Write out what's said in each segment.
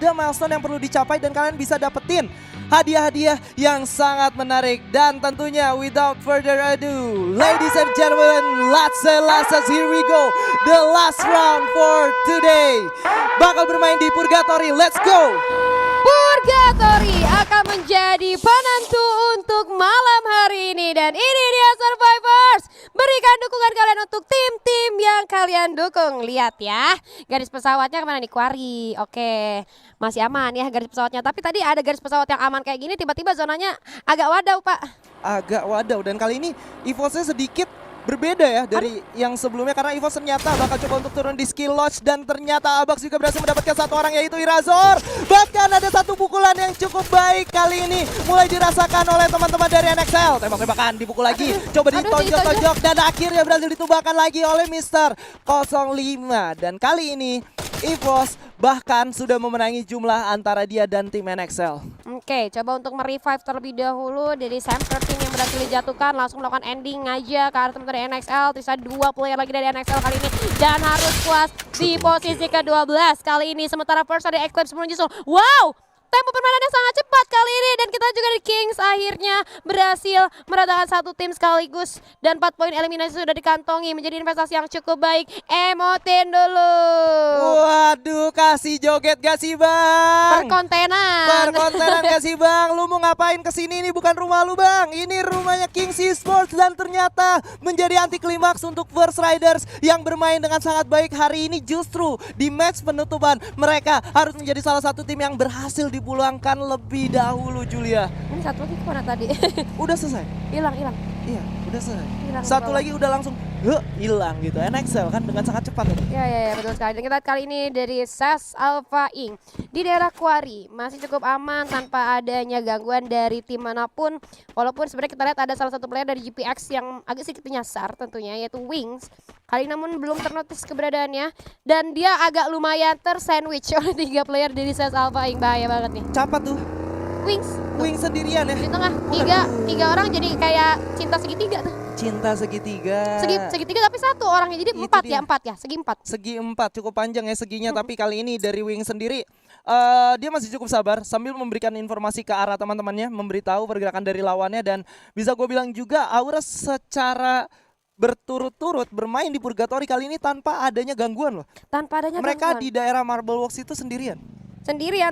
ada milestone yang perlu dicapai dan kalian bisa dapetin hadiah-hadiah yang sangat menarik. Dan tentunya without further ado, ladies and gentlemen, let's here we go. The last round for today. Bakal bermain di Purgatory, let's go! Purgatory akan menjadi penentu untuk malam hari ini. Dan ini dia Survivors. Berikan dukungan kalian untuk tim-tim yang kalian dukung. Lihat ya, garis pesawatnya kemana nih? Quarry. Oke, masih aman ya garis pesawatnya. Tapi tadi ada garis pesawat yang aman kayak gini, tiba-tiba zonanya agak wadaw, Pak. Agak wadaw, dan kali ini EVOS-nya sedikit berbeda ya dari yang sebelumnya, karena EVOS ternyata bakal coba untuk turun di skill lodge, dan ternyata Abax juga berhasil mendapatkan satu orang, yaitu Irazor. Bahkan ada satu pukulan yang cukup baik kali ini mulai dirasakan oleh teman-teman dari NXL. Tembak-tembakan, dipukul lagi, coba ditonjok-tonjok, dan akhirnya berhasil ditumbahkan lagi oleh Mister 05. Dan kali ini EVOS bahkan sudah memenangi jumlah antara dia dan tim NXL. Oke, coba untuk merevive terlebih dahulu dari Sam 13 yang berhasil dijatuhkan, langsung melakukan ending aja ke arah teman dari NXL. Sisa 2 player lagi dari NXL kali ini dan harus puas di posisi ke-12 kali ini. Sementara first ada Eclipse menyusul. Wow! Tempo permainannya sangat cepat kali ini, dan kita juga di Kings akhirnya berhasil meratakan satu tim sekaligus, dan 4 poin eliminasi sudah dikantongi, menjadi investasi yang cukup baik. Emotin dulu. Waduh, kasih joget gak sih Bang? Perkontenan gak sih Bang? Lu mau ngapain kesini? Ini bukan rumah lu Bang, ini rumahnya Kings Esports. Dan ternyata menjadi anti klimaks untuk First Riders yang bermain dengan sangat baik hari ini. Justru di match penutupan mereka harus menjadi salah satu tim yang berhasil dipulangkan lebih dahulu, Julia. Ini satu lagi kemana tadi? Udah selesai? Hilang. Iya, udah selesai. Satu lagi udah langsung hilang gitu. NXL kan dengan sangat cepat ini. Ya, betul sekali. Dan kita kali ini dari SES Alpha Inc. Di daerah Quarry masih cukup aman tanpa adanya gangguan dari tim manapun. Walaupun sebenarnya kita lihat ada salah satu player dari GPX yang agak sedikit menyasar tentunya, yaitu Wings. Kali namun belum ternotis keberadaannya, dan dia agak lumayan tersandwich oleh 3 player dari SES Alpha Inc. Bahaya banget nih. Siapa tuh? Wings sendirian ya? di tengah. Tiga orang jadi kayak cinta segitiga tuh. Cinta segitiga. Segitiga tapi satu orangnya, jadi empat ya, segi empat. Cukup panjang ya seginya. Tapi kali ini dari Wing sendiri dia masih cukup sabar sambil memberikan informasi ke arah teman-temannya, memberitahu pergerakan dari lawannya, dan bisa gue bilang juga Aura secara berturut-turut bermain di Purgatory kali ini tanpa adanya gangguan loh. Mereka di daerah Marble Works itu sendirian,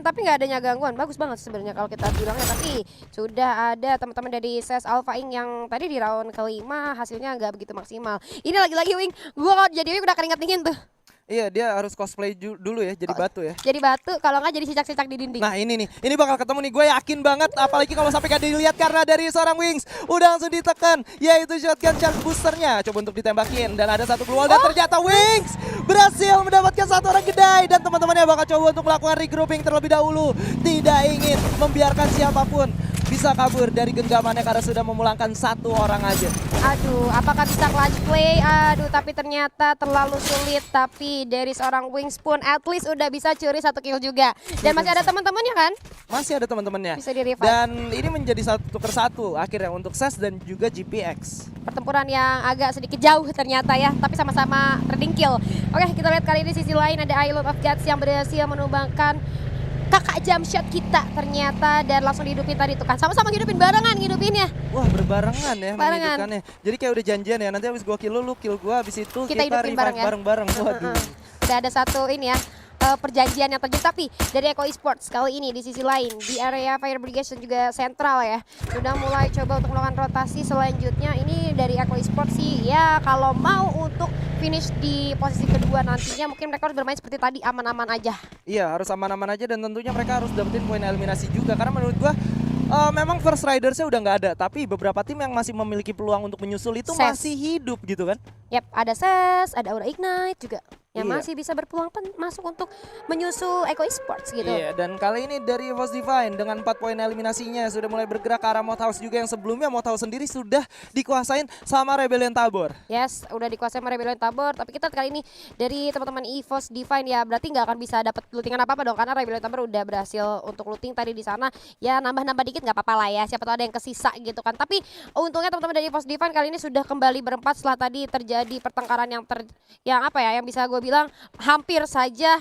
tapi nggak adanya gangguan. Bagus banget sebenarnya kalau kita bilangnya. Tapi sudah ada teman-teman dari SES Alpha Inc. yang tadi di round kelima hasilnya nggak begitu maksimal. Ini lagi-lagi Wing, gua kalau jadi Wing udah keringat dingin tuh. Iya, dia harus cosplay dulu ya, jadi batu ya. Jadi batu, kalau nggak jadi cicak-cicak di dinding. Nah ini bakal ketemu nih, gue yakin banget. Apalagi kalau sampai gak dilihat, karena dari seorang Wings udah langsung ditekan, yaitu shotgun charge boosternya. Coba untuk ditembakin, dan ada satu keluar, dan ternyata Wings berhasil mendapatkan satu orang kedai. Dan teman-temannya bakal coba untuk melakukan regrouping terlebih dahulu. Tidak ingin membiarkan siapapun bisa kabur dari genggamannya karena sudah memulangkan satu orang aja. Aduh, apakah bisa clutch play? Aduh, tapi ternyata terlalu sulit. Tapi dari seorang Wings pun at least udah bisa curi 1 kill juga. Dan masih ada teman-temannya kan? Masih ada teman-temannya. Bisa di-revive. Dan ini menjadi 1-1 akhirnya untuk SES dan juga GPX. Pertempuran yang agak sedikit jauh ternyata ya, tapi sama-sama trading kill. Oke, kita lihat kali ini sisi lain ada Island of Gods yang berhasil menumbangkan kakak jamshot kita ternyata, dan langsung dihidupin tadi tuh kan. Sama-sama ngidupin barengan ngidupinnya. Wah, berbarengan ya menghidupkannya. Jadi kayak udah janjian ya, nanti habis gua kill lu kill gua, habis itu kita hidupin bareng-bareng. Waduh. Udah ada satu ini ya, perjanjian yang terjadi. Tapi dari Eco Esports kali ini di sisi lain, di area Fire Brigade dan juga Central ya, sudah mulai coba untuk melakukan rotasi selanjutnya. Ini dari Eco Esports sih ya, kalau mau untuk finish di posisi kedua nantinya, mungkin mereka harus bermain seperti tadi, aman-aman aja. Iya, harus aman-aman aja, dan tentunya mereka harus dapetin poin eliminasi juga. Karena menurut gua memang First Riders-nya udah nggak ada, tapi beberapa tim yang masih memiliki peluang untuk menyusul itu masih hidup gitu kan. Yap, ada SES, ada Aura Ignite juga yang Iya. masih bisa berpeluang masuk untuk menyusul Eco Esports gitu. Iya, dan kali ini dari EVOS Divine dengan 4 poin eliminasinya sudah mulai bergerak ke arah Moth House juga, yang sebelumnya Moth House sendiri sudah dikuasain sama Rebellion Tabor. Yes, udah dikuasai sama Rebellion Tabor, tapi kita kali ini dari teman-teman EVOS Divine ya berarti nggak akan bisa dapat lootingan apa-apa dong, karena Rebellion Tabor udah berhasil untuk looting tadi di sana. Ya nambah-nambah dikit nggak apa-apa lah ya, siapa tahu ada yang kesisa gitu kan. Tapi untungnya teman-teman dari EVOS Divine kali ini sudah kembali berempat setelah tadi terjadi pertengkaran yang bisa gue gue bilang hampir saja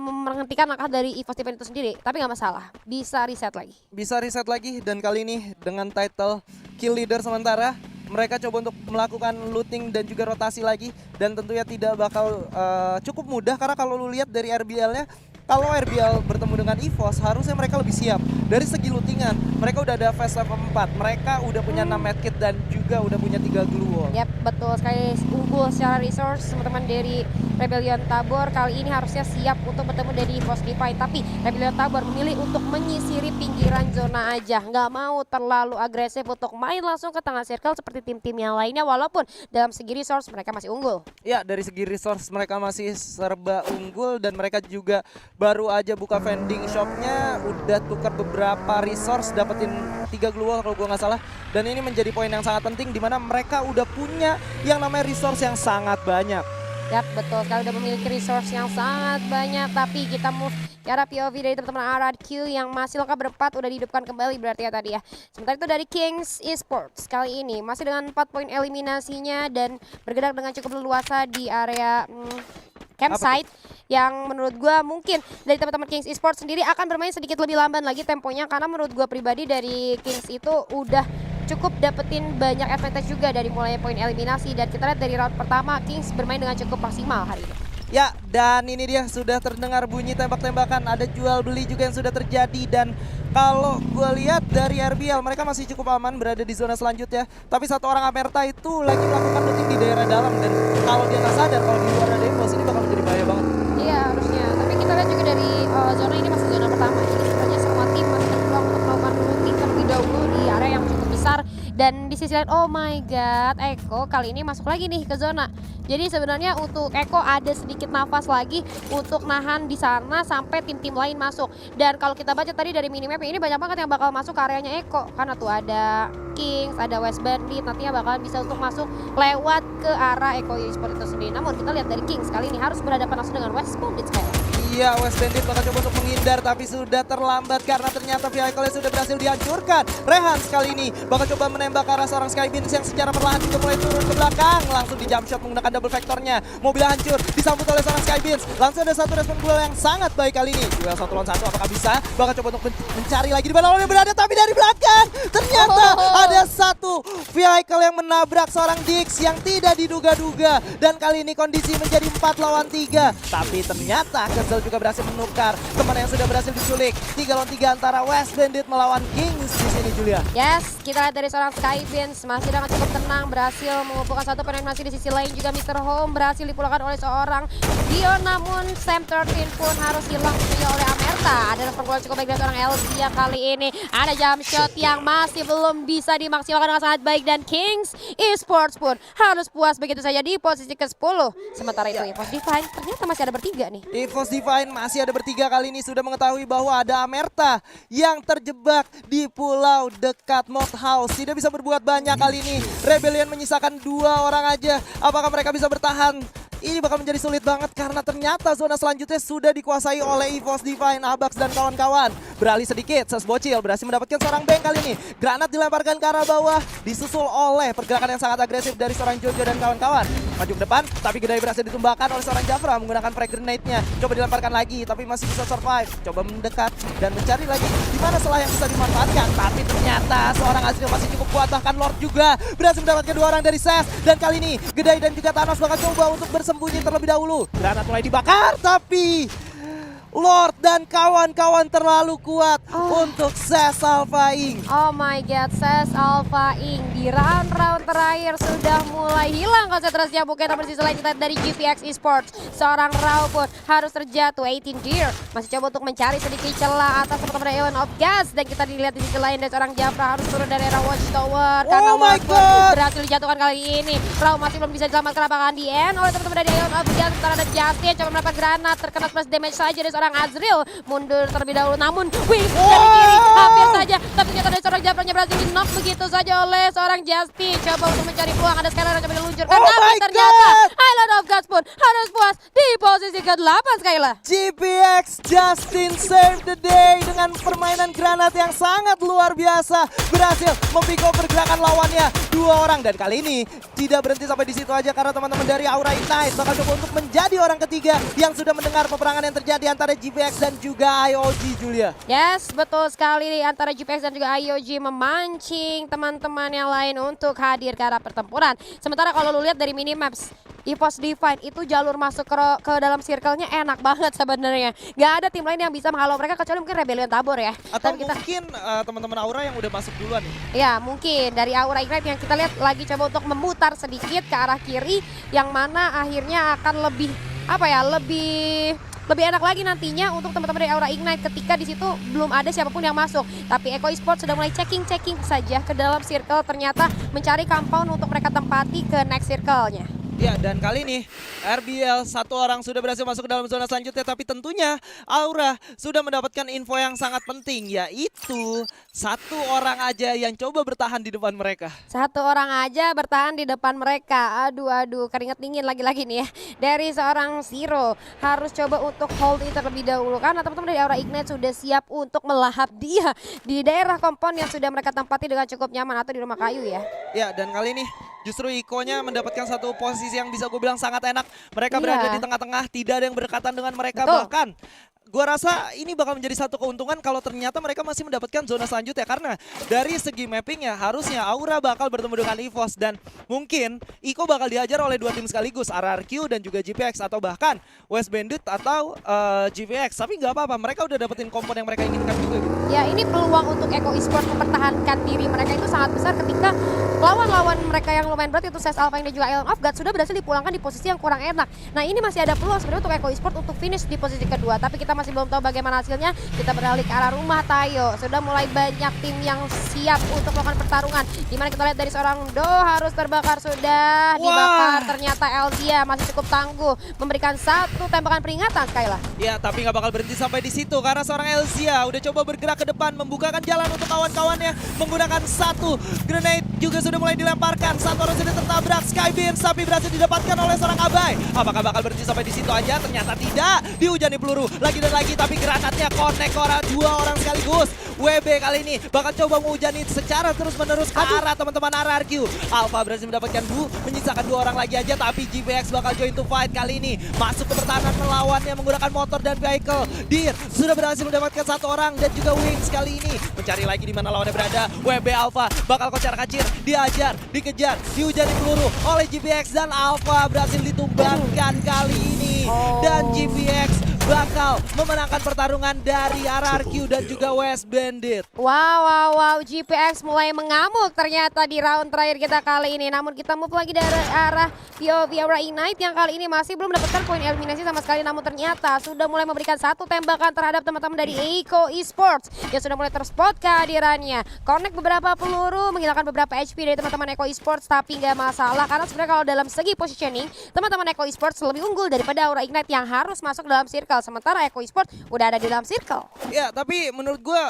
menghentikan langkah dari EVOS Divine itu sendiri. Tapi nggak masalah, bisa reset lagi. Bisa reset lagi dan kali ini dengan title kill leader sementara mereka coba untuk melakukan looting dan juga rotasi lagi dan tentunya tidak bakal cukup mudah karena kalau lu lihat dari RBL-nya, kalau RBL bertemu dengan EVOS harusnya mereka lebih siap. Dari segi lootingan, mereka udah ada fast level 4, mereka udah punya 6 medkit dan juga udah punya 3 glue wall. Yap, betul sekali, unggul secara resource teman-teman dari Rebellion Tabor kali ini harusnya siap untuk bertemu dari EVOS Divine. Tapi Rebellion Tabor memilih untuk menyisiri pinggiran zona aja, nggak mau terlalu agresif untuk main langsung ke tengah circle seperti tim-tim yang lainnya, walaupun dalam segi resource mereka masih unggul. Ya, dari segi resource mereka masih serba unggul dan mereka juga baru aja buka vending shopnya, udah tukar beberapa resource, dapetin 3 glue wall kalau gue nggak salah. Dan ini menjadi poin yang sangat penting di mana mereka udah punya yang namanya resource yang sangat banyak. Yap, betul sekali, udah memiliki resource yang sangat banyak. Tapi kita move ke arah POV dari teman-teman RRQ yang masih lengkap berempat, udah dihidupkan kembali berarti ya tadi ya. Sementara itu dari Kings Esports kali ini masih dengan 4 poin eliminasinya dan bergerak dengan cukup leluasa di area campsite yang menurut gue mungkin dari teman-teman Kings Esports sendiri akan bermain sedikit lebih lamban lagi temponya, karena menurut gue pribadi dari Kings itu udah cukup dapetin banyak advantage juga dari mulai poin eliminasi, dan kita lihat dari round pertama Kings bermain dengan cukup maksimal hari ini. Ya, dan ini dia sudah terdengar bunyi tembak-tembakan, ada jual beli juga yang sudah terjadi. Dan kalau gue lihat dari RBL mereka masih cukup aman berada di zona selanjutnya. Tapi satu orang Amerta itu lagi melakukan looting di daerah dalam, dan kalau dia nggak sadar kalau di luar ada EVOS ini bakal menjadi bahaya banget. Iya harusnya, tapi kita lihat juga dari zona ini masih zona pertama. Jadi sebenarnya semua tim masih berpeluang untuk melakukan looting terlebih dahulu di area yang cukup besar. Dan di sisi lain, oh my god, Eko kali ini masuk lagi nih ke zona. Jadi sebenarnya untuk Eko ada sedikit nafas lagi untuk nahan di sana sampai tim-tim lain masuk. Dan kalau kita baca tadi dari minimap ini banyak banget yang bakal masuk ke areanya Eko. Karena tuh ada Kings, ada West Bandit, nantinya bakalan bisa untuk masuk lewat ke arah Eko Esports itu sendiri. Namun kita lihat dari Kings kali ini harus berhadapan langsung dengan West Bandit sekarang. Iya, West Bandit bakal coba untuk menghindar tapi sudah terlambat karena ternyata vehicle-nya sudah berhasil dihancurkan. Rehan kali ini bakal coba menembak ke arah seorang Skybeams yang secara perlahan juga mulai turun ke belakang. Langsung di jump shot menggunakan double vectornya. Mobil hancur disambut oleh seorang Skybeams. Langsung ada satu respon duel yang sangat baik kali ini. Duel 1 lawan 1 apakah bisa? Bakal coba untuk mencari lagi di mana lawannya berada, tapi dari belakang ternyata ada satu vehicle yang menabrak seorang Dix yang tidak diduga-duga. Dan kali ini kondisi menjadi 4 lawan 3. Tapi ternyata Kenzel juga berhasil menukar teman yang sudah berhasil diculik. 3 lawan 3 antara West Bandit melawan Kings di sini, Julia. Yes, kita lihat dari seorang Skybeams masih dengan cukup tenang berhasil mengumpulkan satu pemain. Masih di sisi lain juga Mr. Home berhasil dipulangkan oleh seorang Dion, namun Sam 13 pun harus hilang tentunya oleh Amerta. Ada pergolakan cukup baik dari seorang Elzia kali ini. Ada jump shot yang masih belum bisa dimaksimalkan dengan sangat baik, dan Kings Esports pun harus puas begitu saja di posisi ke-10. Sementara itu EVOS Divine ternyata masih ada bertiga nih. EVOS Divine masih ada bertiga kali ini, sudah mengetahui bahwa ada Amerta yang terjebak di pulau dekat Mod House. Tidak bisa berbuat banyak kali ini. Rebellion menyisakan 2 orang aja. Apakah mereka bisa bertahan? Ini bakal menjadi sulit banget karena ternyata zona selanjutnya sudah dikuasai oleh EVOS Divine, Abax dan kawan-kawan. Beralih sedikit, Ses Bocil berhasil mendapatkan seorang Bang kali ini. Granat dilemparkan ke arah bawah, disusul oleh pergerakan yang sangat agresif dari seorang Jojo dan kawan-kawan. Maju ke depan, tapi Gedai berhasil ditumbahkan oleh seorang Jafra menggunakan frag grenade-nya. Coba dilemparkan lagi, tapi masih bisa survive. Coba mendekat dan mencari lagi di mana celah yang bisa dimanfaatkan. Tapi ternyata seorang Azril masih cukup kuat, bahkan Lord juga berhasil mendapatkan 2 orang dari Ses. Dan kali ini Gedai dan juga Thanos bakal coba untuk bersembunyi terlebih dahulu. Granat mulai dibakar, tapi Lord dan kawan-kawan terlalu kuat untuk Ses Alpha Inc. Oh my god, Ses Alpha Inc. di round-round terakhir sudah mulai hilang konsentrasinya. Bukan nomor sisi lain kita dari GPX Esports. Seorang Rao pun harus terjatuh. 18 Deer masih coba untuk mencari sedikit celah atas teman-teman Eon of Gas. Dan kita dilihat di sisi lain dari seorang Jafra harus turun dari era Watchtower. Karena my God, berhasil dijatuhkan kali ini. Rao masih belum bisa diselamatkan, apakah di end oleh teman-teman dari Eon of Gas. Sementara ada Justin coba mendapat granat, terkena splash damage saja dari seorang Azril. Mundur terlebih dahulu, namun wing dari kiri hampir saja, tapi ternyata dari seorang Jafranya berhasil di knock begitu saja oleh seorang Justin. Coba untuk mencari peluang, ada Skylar yang coba diluncurkan, tapi ternyata Island of Gods pun harus puas di posisi ke-8 Skylar. GPX Justin save the day dengan dengan permainan granat yang sangat luar biasa berhasil memikul pergerakan lawannya 2 orang. Dan kali ini tidak berhenti sampai di situ aja karena teman-teman dari Aura Ignite bakal coba untuk menjadi orang ketiga yang sudah mendengar peperangan yang terjadi antara GPX dan juga IOG, Julia. Yes, betul sekali antara GPX dan juga IOG memancing teman-teman yang lain untuk hadir ke arah pertempuran. Sementara kalau lu lihat dari minimaps, EVOS Divine itu jalur masuk ke dalam circle-nya enak banget sebenarnya. Gak ada tim lain yang bisa menghalau mereka kecuali mungkin Rebellion Tabor ya. Atau mungkin teman-teman Aura yang udah masuk duluan nih. Ya mungkin dari Aura Ignite yang kita lihat lagi coba untuk memutar sedikit ke arah kiri yang mana akhirnya akan lebih lebih enak lagi nantinya untuk teman-teman dari Aura Ignite ketika di situ belum ada siapapun yang masuk. Tapi Eko Esports sudah mulai checking saja ke dalam circle, ternyata mencari compound untuk mereka tempati ke next circle-nya. Ya, dan kali ini RBL 1 orang sudah berhasil masuk ke dalam zona selanjutnya, tapi tentunya Aura sudah mendapatkan info yang sangat penting, yaitu 1 orang aja yang coba bertahan di depan mereka. 1 orang aja bertahan di depan mereka. Aduh, keringet dingin lagi-lagi nih ya. Dari seorang Zero harus coba untuk hold it terlebih dahulu karena teman-teman dari Aura Ignite sudah siap untuk melahap dia di daerah kompon yang sudah mereka tempati dengan cukup nyaman atau di rumah kayu ya. Ya, dan kali ini justru Iko-nya mendapatkan satu posisi yang bisa gue bilang sangat enak. Mereka berada di tengah-tengah, tidak ada yang berdekatan dengan mereka. Betul. Bahkan gue rasa ini bakal menjadi satu keuntungan kalau ternyata mereka masih mendapatkan zona selanjutnya. Karena dari segi mappingnya harusnya Aura bakal bertemu dengan EVOS. Dan mungkin Iko bakal diajar oleh 2 tim sekaligus, RRQ dan juga GPX. Atau bahkan West Bandit atau GPX. Tapi nggak apa-apa, mereka udah dapetin kompon yang mereka inginkan juga gitu. Ya ini peluang untuk Eko Esports mempertahankan diri mereka itu sangat besar ketika lawan-lawan mereka yang lumayan berat itu SES Alpha dan juga Island of God sudah berhasil dipulangkan di posisi yang kurang enak. Nah ini masih ada peluang sebenarnya untuk Eko Esports untuk finish di posisi kedua. Tapi kita masih belum tahu bagaimana hasilnya. Kita beralih ke arah rumah Tayo. Sudah mulai banyak tim yang siap untuk melakukan pertarungan. Dimana kita lihat dari seorang Do harus terbakar sudah. Dibakar ternyata Elzia masih cukup tangguh. Memberikan 1 tembakan peringatan Skyla. Ya tapi nggak bakal berhenti sampai di situ karena seorang Elzia udah coba bergerak ke depan, membukakan jalan untuk kawan-kawannya menggunakan 1 grenade juga sudah mulai dilemparkan. 1 orang sudah tertabrak, Skybeam tapi berhasil didapatkan oleh seorang Abai. Apakah bakal berhenti sampai di situ aja? Ternyata tidak, dihujani peluru lagi dan lagi, tapi granatnya connect orang 2 orang sekaligus. WB kali ini bakal coba menghujani secara terus-menerus ke arah teman-teman RRQ. Alpha berhasil mendapatkan menyisakan 2 orang lagi aja, tapi GPX bakal join to fight kali ini. Masuk ke pertahanan melawannya menggunakan motor dan vehicle. Dir sudah berhasil mendapatkan 1 orang dan juga Wings kali ini mencari lagi di mana lawannya berada. WB Alpha bakal kocar-kacir, diajar, dikejar, dihujani peluru oleh GPX dan Alpha berhasil ditumbangkan kali ini. Dan GPX bakal memenangkan pertarungan dari RRQ dan juga West Bandit. Wow, GPX mulai mengamuk ternyata di round terakhir kita kali ini. Namun kita move lagi dari arah POV Aura Ignite yang kali ini masih belum mendapatkan poin eliminasi sama sekali. Namun ternyata sudah mulai memberikan 1 tembakan terhadap teman-teman dari Eko Esports yang sudah mulai terspot kehadirannya. Connect beberapa peluru, menghilangkan beberapa HP dari teman-teman Eko Esports, tapi nggak masalah karena sebenarnya kalau dalam segi positioning teman-teman Eko Esports lebih unggul daripada Aura Ignite yang harus masuk dalam circle. Sementara Eko Esports udah ada di dalam circle. Ya, tapi menurut gue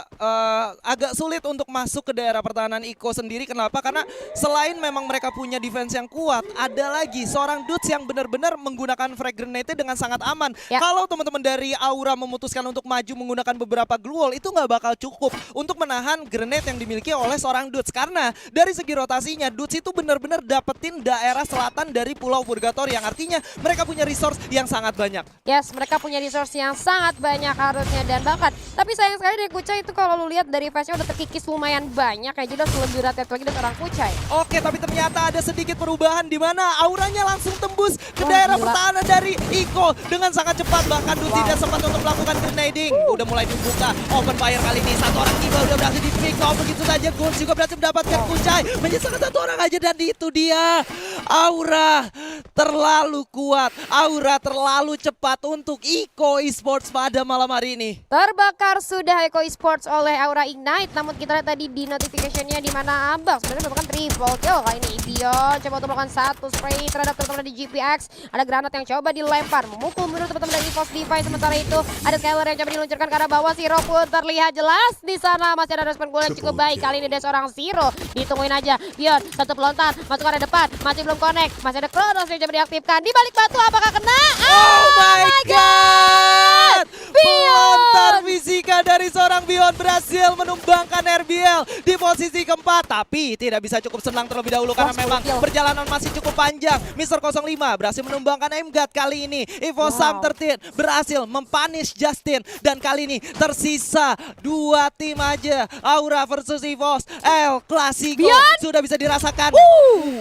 agak sulit untuk masuk ke daerah pertahanan Iko sendiri. Kenapa? Karena selain memang mereka punya defense yang kuat, ada lagi seorang Dudes yang benar-benar menggunakan frag grenade dengan sangat aman. Ya. Kalau teman-teman dari Aura memutuskan untuk maju menggunakan beberapa glue wall, itu nggak bakal cukup untuk menahan grenade yang dimiliki oleh seorang Dudes. Karena dari segi rotasinya, Dudes itu benar-benar dapetin daerah selatan dari Pulau Purgatory, yang artinya mereka punya resource yang sangat banyak. Yes, mereka punya resource yang sangat banyak harusnya dan bahkan. Tapi sayang sekali dari Kucai itu kalau lu lihat dari face-nya udah terkikis lumayan banyak ya. Jadi harus lebih hati-hati lagi dari orang Kucai. Oke, tapi ternyata ada sedikit perubahan di mana auranya langsung tembus ke daerah pertahanan dari Iko dengan sangat cepat. Bahkan Dudes tidak sempat untuk melakukan grenading. Udah mulai dibuka open fire kali ini. 1 orang tiba udah berhasil di pick off begitu saja. Ghost juga berhasil mendapatkan Kucai. Menyisakan 1 orang aja dan itu dia. Aura terlalu kuat. Aura terlalu cepat untuk Iko Esports pada malam hari ini. Terbakar sudah Eko Esports oleh Aura Ignite. Namun kita lihat tadi di notification-nya di mana Abang sebenarnya melakukan triple kill. Kali ini Ibion coba untuk melakukan 1 spray terhadap teman-teman di GPX. Ada granat yang coba dilempar, memukul mundur teman-teman dari EVOS Divine. Sementara itu ada Skyler yang coba diluncurkan ke arah bawah. Zero pun terlihat jelas di sana. Masih ada respon gol yang cukup baik. Kali ini ada seorang Zero. Ditungguin aja. Bion 1 pelontar masuk ke arah depan. Masih belum connect. Masih ada Kronos yang coba diaktifkan. Di balik batu apakah kena? Oh my god! Pelontar fisika dari seorang Bion berhasil menumbangkan RBL di posisi keempat. Tapi tidak bisa cukup senang terlebih dahulu karena memang perjalanan masih cukup panjang. Mr. 05 berhasil menumbangkan MGUT kali ini. Evo Sam 13 berhasil mempunish Justin. Dan kali ini tersisa 2 tim aja. Aura versus EVOS. El Clasico sudah bisa dirasakan.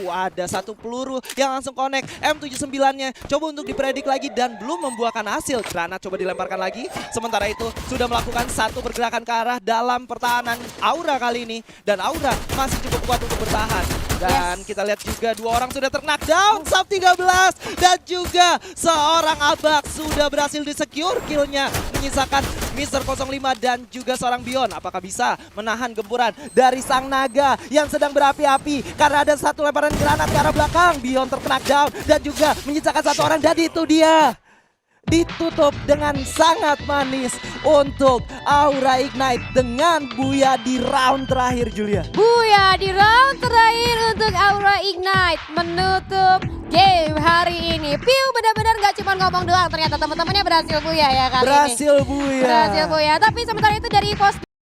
Ada 1 peluru yang langsung connect. M79-nya coba untuk dipredik lagi dan belum membuahkan hasil. Granat coba dilemparkan lagi. Sementara itu sudah melakukan 1 pergerakan ke arah dalam pertahanan Aura kali ini. Dan Aura masih cukup kuat untuk bertahan. Dan kita lihat juga 2 orang sudah knockdown. Sub 13 dan juga seorang Abak sudah berhasil di-secure kill-nya. Menyisakan Mr. 05 dan juga seorang Bion. Apakah bisa menahan gempuran dari sang naga yang sedang berapi-api. Karena ada 1 lemparan granat ke arah belakang. Bion knockdown dan juga menyisakan 1 orang. Dan itu dia. Ditutup dengan sangat manis untuk Aura Ignite dengan Buya di round terakhir, Julia. Buya di round terakhir untuk Aura Ignite menutup game hari ini. Piu benar-benar gak cuma ngomong doang, ternyata teman-temannya berhasil Buya ya kali ini. Berhasil Buya. Berhasil Buya, tapi sementara itu dari EVOS